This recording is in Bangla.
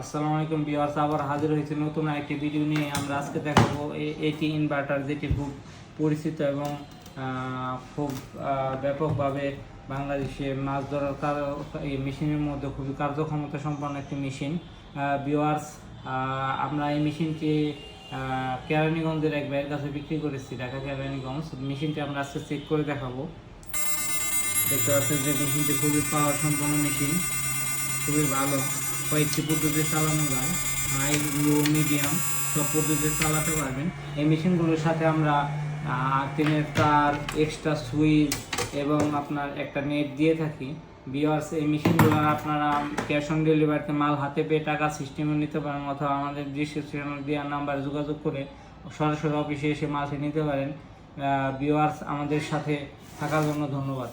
আসসালামু আলাইকুম ভিউয়ার্স, আবার হাজির হয়েছে নতুন একটি ভিডিও নিয়ে। আমরা আজকে দেখাবো এটি ইনভার্টার, যেটি খুব পরিচিত এবং খুব ব্যাপকভাবে বাংলাদেশে মাছ ধরার এই মেশিনের মধ্যে খুবই কার্যক্ষমতা সম্পন্ন একটি মেশিন। ভিউয়ার্স, আমরা এই মেশিনটি কেরানীগঞ্জের এক ভাইয়ের কাছে বিক্রি করেছি, ঢাকা কেরানীগঞ্জ। মেশিনটি আমরা আজকে চেক করে দেখাবো। দেখতে পাচ্ছেন যে মেশিনটি খুবই পাওয়ার সম্পন্ন মেশিন, খুবই ভালো। কয়েকটি পদ্ধতিতে চালানো যায়, হাই, লো, মিডিয়াম সব পদ্ধতিতে চালাতে পারবেন। এই মেশিনগুলোর সাথে আমরা টিনের তার, এক্সট্রা সুইচ এবং আপনার একটা নেট দিয়ে থাকি। ভিউয়ার্স, এই মেশিনগুলো আপনারা ক্যাশ অন ডেলিভারিতে মাল হাতে পেয়ে টাকা সিস্টেমে নিতে পারেন, অথবা আমাদের ডিসক্রিপশন দেওয়ার নাম্বারে যোগাযোগ করে সরাসরি অফিসে এসে মালটি নিতে পারেন। ভিউয়ার্স, আমাদের সাথে থাকার জন্য ধন্যবাদ।